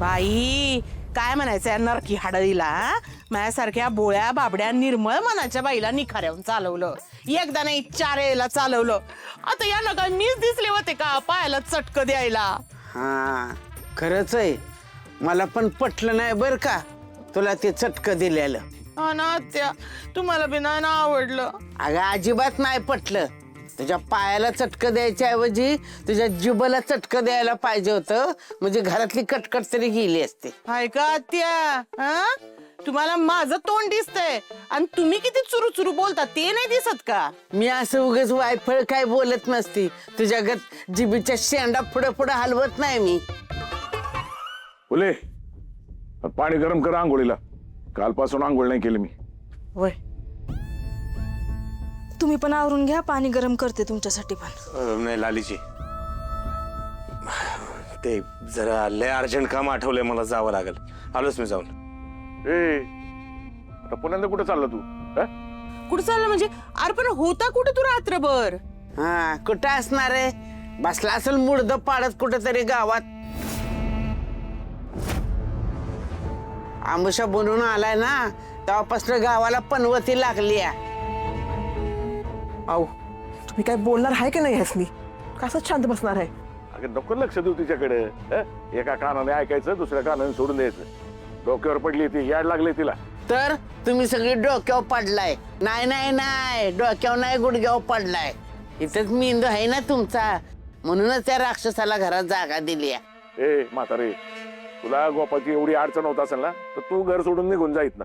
बाई काय म्हणायचं नरकी हाडळीला माझ्यासारख्या बोळ्या बाबड्या निर्मळ मनाच्या बाईला निखाऱ्याहून चालवलं एकदा नाही 4 वेळेला चालवलं आता या नका मीच दिसले होते का पायाला चटक द्यायला. हा खरंच आहे मला पण पटलं नाही बर का तुला ते चटक दिलेलं. हा ना त्या तुम्हाला बी नाही ना आवडलं. अगं अजिबात नाही पटलं. तुझ्या पायाला चटक द्यायच्या ऐवजी तुझ्या जिभेला चटक द्यायला पाहिजे होतं म्हणजे घरातली कटकट तरी गेली असते. हाय का त्या हा तुम्हाला माझं तोंड दिसतंय आणि तुम्ही किती चुरू चुरू बोलता ते नाही दिसत का. मी असं उगाच वायफळ काय बोलत नसती तुझ्या जिभेच्या शेंडा पुढे पुढे हलवत नाही मी. बोले पाणी गरम कर आंघोळीला. कालपासून आंघोळ नाही केली मी. वय तुम्ही पण आवरून घ्या पाणी गरम करते तुमच्यासाठी पण. नाही लालीजी ते जरा लय अर्जंट काम आठवलंय मला जावं लागेल. आलोच मी जाऊन. ए आता पुण्यांदा कुठे चालला तू? कुठं चाललं म्हणजे अरे पण होता कुठे तू रात्रभर. हा कुठं असणार आहे बसला असेल मुडद पाडत कुठेतरी गावात. आंबुशा बनवून आलाय ना तेव्हापासून गावाला पनवती लागली. आऊ तुम्ही काय बोलणार आहे की नाही ह्यासनी कसं शांत बसणार आहे. अगं नको लक्ष देऊ तिच्याकडे. एका कानाने ऐकायचं दुसऱ्या कानाने सोडून द्यायचं. डोक्यावर पडली ती याड लागली तिला. तर तुम्ही सगळी डोक्यावर पडलाय. नाही नाही नाही डोक्यावर नाही गुडघ्यावर पडलाय. इथंच मेंदू आहे ना तुमचा म्हणूनच त्या राक्षसाला घरात जागा दिली. ए म्हातारे तुला गोपाची एवढी अडचण होत असेल ना तर तू घर सोडून निघून जाईत ना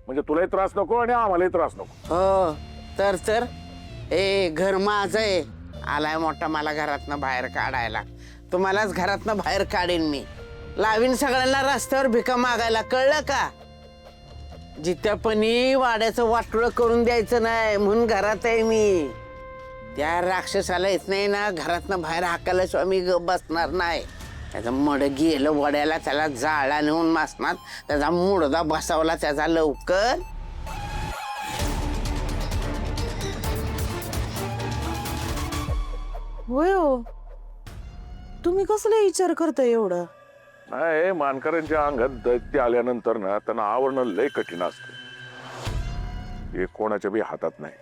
म्हणजे तुलाही त्रास नको आणि आम्हालाही त्रास नको. हो तर ए घर माझं आहे. आलाय मोठा मला घरातनं बाहेर काढायला. तुम्हालाच घरातनं बाहेर काढीन मी. लावीन सगळ्यांना रस्त्यावर भिका मागायला कळलं का. जित्यापणी वाड्याचं वाटोळं करून द्यायचं नाही म्हणून घरात आहे मी. त्या राक्षसाला येत नाही ना घरातनं बाहेर हाकायला मी बसणार नाही. त्याचं मड गेलं वड्याला त्याला जाळा नेऊन मासनात त्याचा मुडदा बसावला त्याचा लवकर. होय हो तुम्ही कसले विचार करताय एवढं. नाही मानकरांच्या अंगात दैत्य आल्यानंतर ना त्यांना आवरणं लय कठीण असतं. हे कोणाच्या बी हातात नाही.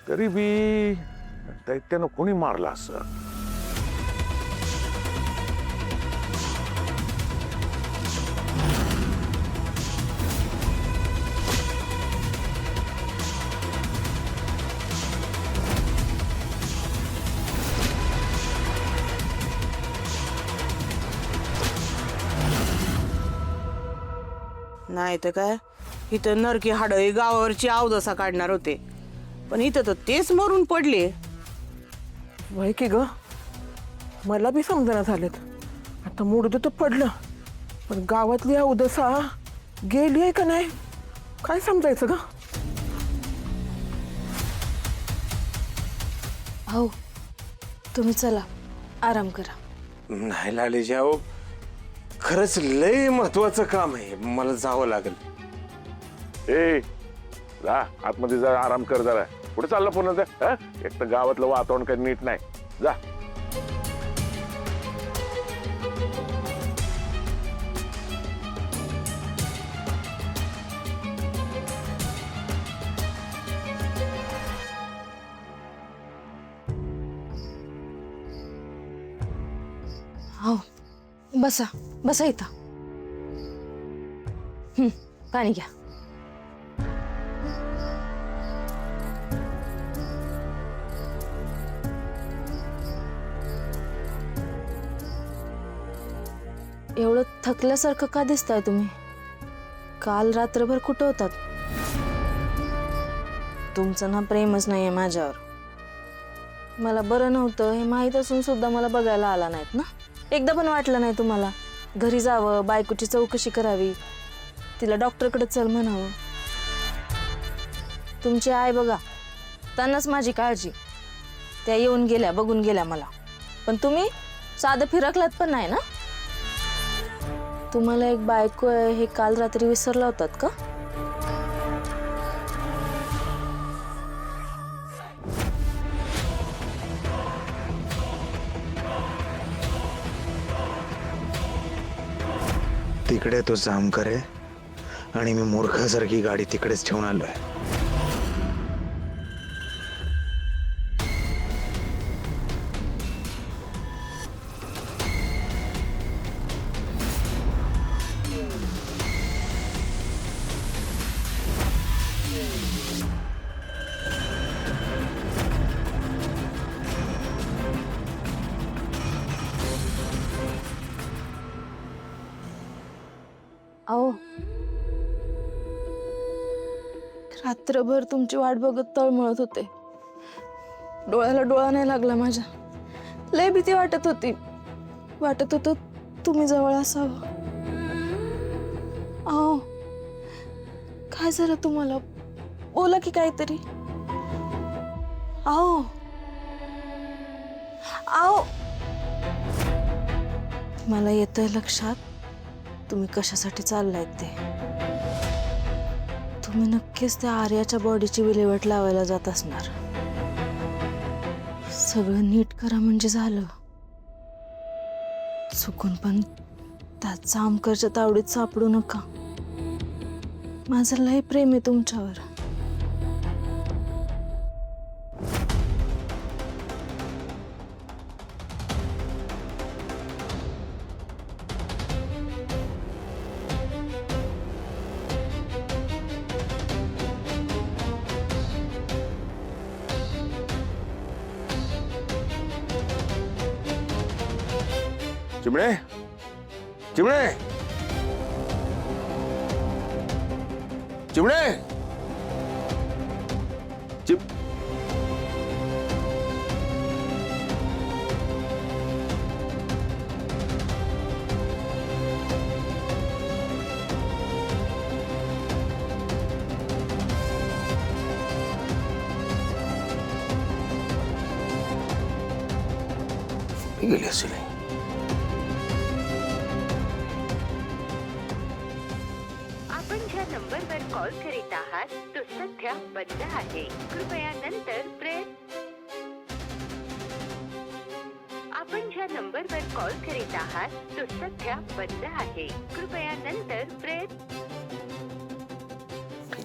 तरी बी दैत्यानं कोणी मारला असं. नाही तर काय इथं नरकी हाडळी गावावरची अवदसा काढणार होते पण इथं तर तेच मरून पडले. वय की ग मला बी समजना झालेत. आता मुडद तर पडलं पण गावातली उदसा गेली आहे का नाही काय समजायचं ग. हो तुम्ही चला आराम करा. नाही लालीजी अहो खरंच लय महत्वाचं काम आहे मला जावं लागेल. ए जा आतमध्ये जा आराम कर जरा. कुठे चाललं पुन्हा एक तर गावातलं वातावरण काही नीट नाही. जा हो बसा बसा इथं. पाणी घ्या. एवढं थकल्यासारखं का दिसताय तुम्ही. काल रात्रभर कुठं होतात. तुमचं ना प्रेमच नाहीये माझ्यावर. मला बरं नव्हतं हे माहीत असून सुद्धा मला बघायला आला नाहीत ना. एकदा पण वाटलं नाही तुम्हाला घरी जावं बायकोची चौकशी करावी तिला डॉक्टरकडे चल म्हणावं. तुमची आई बघा त्यांनाच माझी काळजी. त्या येऊन गेल्या बघून गेल्या मला. पण तुम्ही साधं फिरकलात पण नाही ना. तुम्हाला एक बायको आहे हे काल रात्री विसरला होतात का. तिकडे तो जामकर आहे आणि मी मूर्खासारखी गाडी तिकडेच ठेवून आलोय. अहो, रात्रभर तुमची वाट बघत तळमळत होते. डोळ्याला डोळा नाही लागला माझ्या. लय भीती वाटत होती. वाटत होतं तुम्ही जवळ असावं. अहो, काय झालं तुम्हाला? बोला की काहीतरी. अहो अहो, मला येतंय लक्षात तुम्ही कशासाठी चाललाय ते. तुम्ही नक्कीच त्या आर्याच्या बॉडीची विल्हेवाट लावायला जात असणार. सगळं नीट करा म्हणजे झालं. चुकून पण त्या जामकरच्या तावडीत सापडू नका. माझं लय प्रेम आहे तुमच्यावर. चिमणे चिमणे चिमणे चिम गेली असेल. आपण ज्या नंबरवर कॉल करीत आहात तो सध्या बंद आहे. कृपया नंतर आपण ज्या नंबरवर कॉल करीत आहात तो सध्या बंद आहे. कृपया नंतर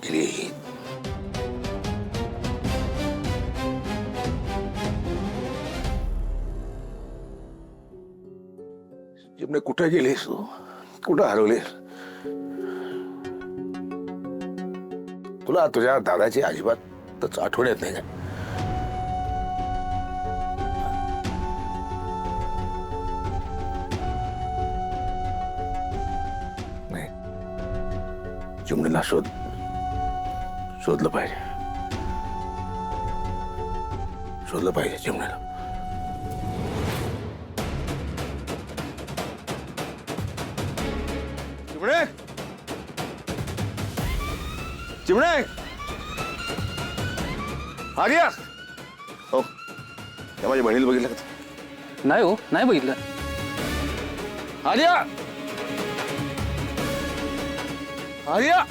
गेली. चिमणे कुठे गेलीस तू? कुठं हरवलीस? तुला तुझ्या दादाची अजिबातच आठवण येत नाही का? नाही, चिमणीला शोधलं पाहिजे. शोधलं पाहिजे चिमणीला. चिमणे चिमणे आर्या, हो त्या माझ्या बहिणीला बघितलं का? नाही हो, नाही बघितलं. आर्या आर्या